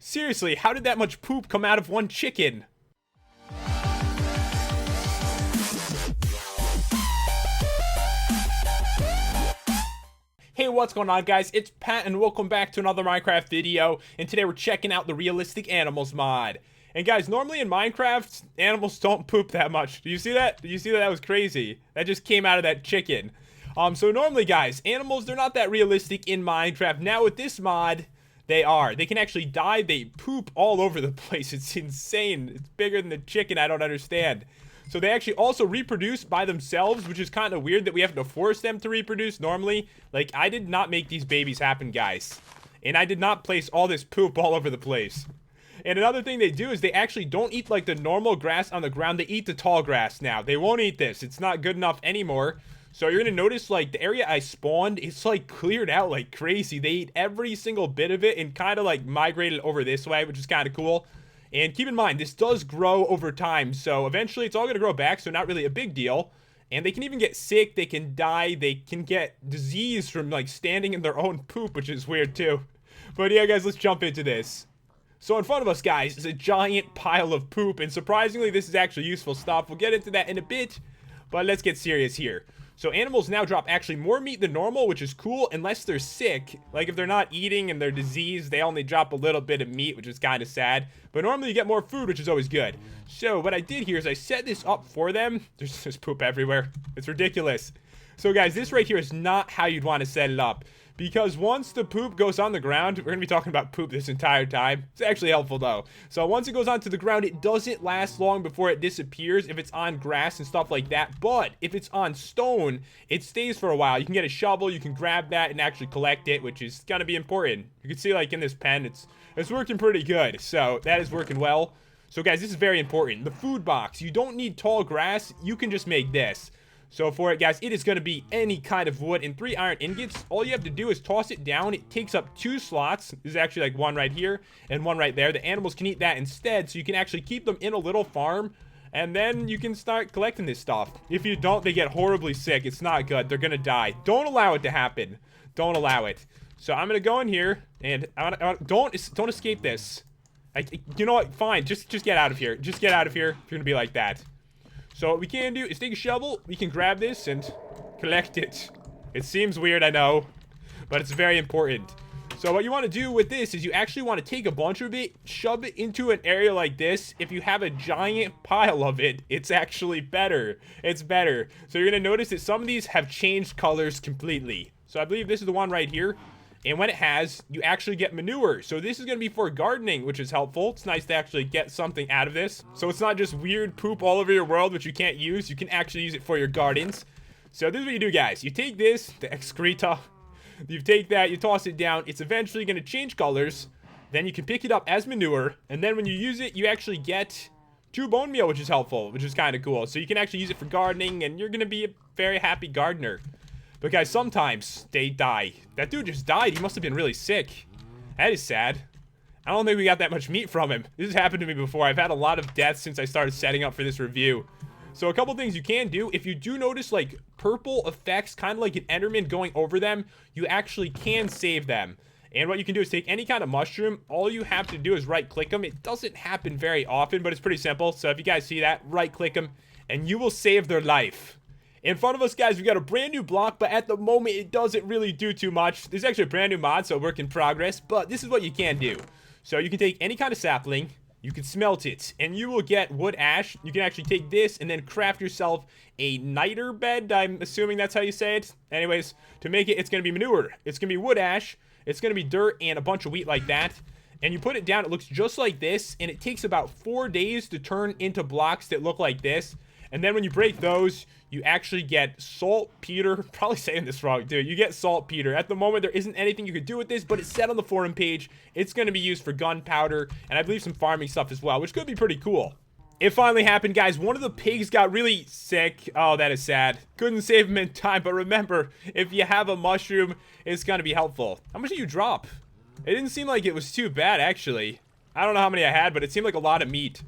Seriously, how did that much poop come out of one chicken? Hey, what's going on, guys? It's Pat and welcome back to another Minecraft video, and today we're checking out the Realistic Animals mod. And guys, normally in Minecraft, animals don't poop that much. Do you see that? Did you see that? That was crazy. That just came out of that chicken. So normally, guys, animals, they're not that realistic in Minecraft. Now with this mod, they are. They can actually die. They poop all over the place. It's insane. It's bigger than the chicken. I don't understand. So they actually also reproduce by themselves, which is kind of weird that we have to force them to reproduce normally. Like, I did not make these babies happen, guys. And I did not place all this poop all over the place. And another thing they do is they actually don't eat like the normal grass on the ground. They eat the tall grass now. They won't eat this. It's not good enough anymore. So you're going to notice like the area I spawned, it's like cleared out like crazy. They eat every single bit of it and kind of like migrated over this way, which is kind of cool. And keep in mind, this does grow over time, so eventually it's all going to grow back, so not really a big deal. And they can even get sick, they can die, they can get disease from, like, standing in their own poop, which is weird, too. But yeah, guys, let's jump into this. So in front of us, guys, is a giant pile of poop, and surprisingly, this is actually useful stuff. We'll get into that in a bit, but let's get serious here. So animals now drop actually more meat than normal, which is cool, unless they're sick. Like, if they're not eating and they're diseased, they only drop a little bit of meat, which is kind of sad. But normally you get more food, which is always good. So what I did here is I set this up for them. There's just poop everywhere. It's ridiculous. So guys, this right here is not how you'd want to set it up. Because once the poop goes on the ground, we're going to be talking about poop this entire time. It's actually helpful, though. So once it goes onto the ground, it doesn't last long before it disappears if it's on grass and stuff like that. But if it's on stone, it stays for a while. You can get a shovel, you can grab that and actually collect it, which is going to be important. You can see, like, in this pen, it's working pretty good. So that is working well. So, guys, this is very important. The food box. You don't need tall grass. You can just make this. So for it, guys, it is going to be any kind of wood and 3 iron ingots. All you have to do is toss it down. It takes up 2 slots. There's actually like one right here and one right there. The animals can eat that instead, so you can actually keep them in a little farm, and then you can start collecting this stuff. If you don't, they get horribly sick. It's not good. They're going to die. Don't allow it to happen. Don't allow it. So I'm going to go in here, and don't escape this. You know what? Fine. Just get out of here. Just get out of here if you're going to be like that. So what we can do is take a shovel, we can grab this and collect it. It seems weird, I know, but it's very important. So what you want to do with this is you actually want to take a bunch of it, shove it into an area like this. If you have a giant pile of it, it's actually better. It's better. So you're going to notice that some of these have changed colors completely. So I believe this is the one right here. And when it has, you actually get manure. So this is going to be for gardening, which is helpful. It's nice to actually get something out of this. So it's not just weird poop all over your world, which you can't use. You can actually use it for your gardens. So this is what you do, guys. You take this, the excreta. You take that, you toss it down. It's eventually going to change colors. Then you can pick it up as manure. And then when you use it, you actually get 2 bone meal, which is helpful, which is kind of cool. So you can actually use it for gardening, and you're going to be a very happy gardener. But guys, sometimes they die. That dude just died. He must have been really sick. That is sad. I don't think we got that much meat from him. This has happened to me before. I've had a lot of deaths since I started setting up for this review. So a couple things you can do. If you do notice like purple effects, kind of like an Enderman going over them, you actually can save them. And what you can do is take any kind of mushroom. All you have to do is right click them. It doesn't happen very often, but it's pretty simple. So if you guys see that, right click them and you will save their life. In front of us, guys, we got a brand new block, but at the moment, it doesn't really do too much. This is actually a brand new mod, so work in progress, but this is what you can do. So you can take any kind of sapling, you can smelt it, and you will get wood ash. You can actually take this and then craft yourself a niter bed. I'm assuming that's how you say it. Anyways, to make it, it's going to be manure. It's going to be wood ash. It's going to be dirt and a bunch of wheat like that. And you put it down, it looks just like this, and it takes about 4 days to turn into blocks that look like this. And then when you break those, you actually get saltpeter. Probably saying this wrong, dude. You get saltpeter. At the moment, there isn't anything you could do with this, but it's set on the forum page. It's going to be used for gunpowder, and I believe some farming stuff as well, which could be pretty cool. It finally happened, guys. One of the pigs got really sick. Oh, that is sad. Couldn't save him in time, but remember, if you have a mushroom, it's going to be helpful. How much did you drop? It didn't seem like it was too bad, actually. I don't know how many I had, but it seemed like a lot of meat.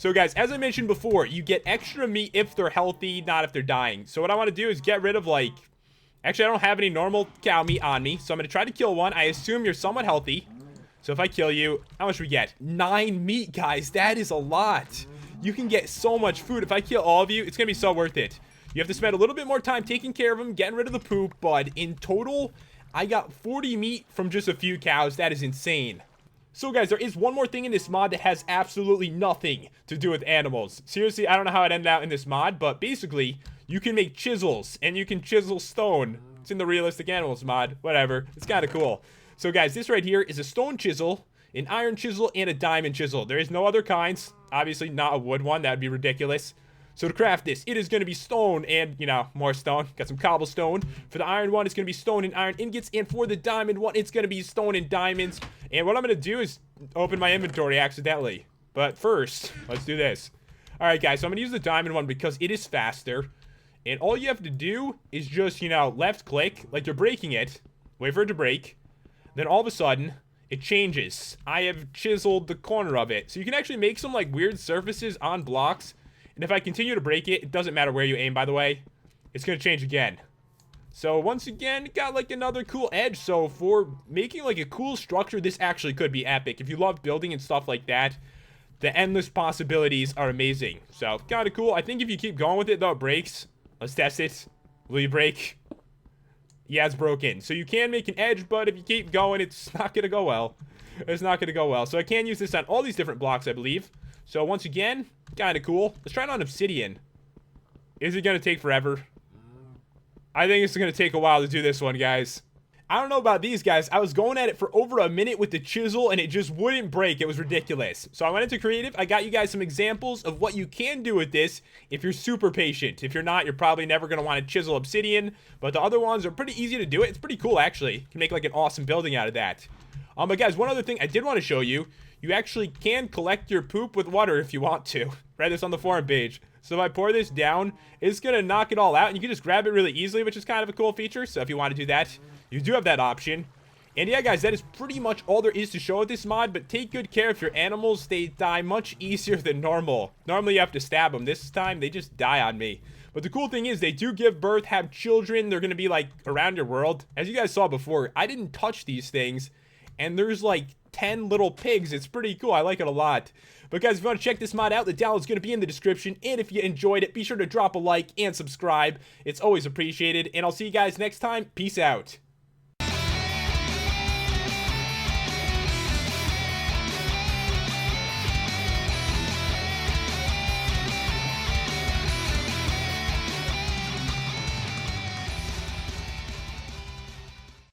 So guys, as I mentioned before, you get extra meat if they're healthy, not if they're dying. So what I want to do is get rid of like Actually, I don't have any normal cow meat on me, so I'm going to try to kill one. I assume you're somewhat healthy. So if I kill you, how much we get? 9 meat, guys. That is a lot. You can get so much food. If I kill all of you, it's going to be so worth it. You have to spend a little bit more time taking care of them, getting rid of the poop. But in total, I got 40 meat from just a few cows. That is insane. So guys, there is one more thing in this mod that has absolutely nothing to do with animals. Seriously, I don't know how it ended out in this mod, but basically, you can make chisels, and you can chisel stone. It's in the realistic animals mod. Whatever. It's kind of cool. So guys, this right here is a stone chisel, an iron chisel, and a diamond chisel. There is no other kinds. Obviously, not a wood one. That would be ridiculous. So to craft this, it is going to be stone and, you know, more stone. Got some cobblestone. For the iron one, it's going to be stone and iron ingots. And for the diamond one, it's going to be stone and diamonds. And what I'm going to do is open my inventory accidentally. But first, let's do this. Alright, guys, so I'm going to use the diamond one because it is faster. And all you have to do is just, you know, left click, like you're breaking it. Wait for it to break. Then all of a sudden, it changes. I have chiseled the corner of it. So you can actually make some, like, weird surfaces on blocks. And if I continue to break it, it doesn't matter where you aim, by the way. It's going to change again. So once again, it got like another cool edge. So for making like a cool structure, this actually could be epic. If you love building and stuff like that, the endless possibilities are amazing. So kind of cool. I think if you keep going with it, though, it breaks. Let's test it. Will you break? Yeah, it's broken. So you can make an edge, but if you keep going, it's not going to go well. It's not going to go well. So I can use this on all these different blocks, I believe. So once again, kind of cool. Let's try it on obsidian. Is it going to take forever? I think it's going to take a while to do this one, guys. I don't know about these guys. I was going at it for over a minute with the chisel, and it just wouldn't break. It was ridiculous. So I went into creative. I got you guys some examples of what you can do with this if you're super patient. If you're not, you're probably never going to want to chisel obsidian. But the other ones are pretty easy to do it. It's pretty cool, actually. You can make like an awesome building out of that. But guys, one other thing I did want to show you. You actually can collect your poop with water if you want to. Read this on the forum page. So if I pour this down, it's going to knock it all out. And you can just grab it really easily, which is kind of a cool feature. So if you want to do that, you do have that option. And yeah, guys, that is pretty much all there is to show with this mod. But take good care of your animals. They die much easier than normal. Normally, you have to stab them. This time, they just die on me. But the cool thing is they do give birth, have children. They're going to be, like, around your world. As you guys saw before, I didn't touch these things. And there's like 10 little pigs. It's pretty cool. I like it a lot. But guys, if you want to check this mod out, the download's going to be in the description. And if you enjoyed it, be sure to drop a like and subscribe. It's always appreciated. And I'll see you guys next time. Peace out.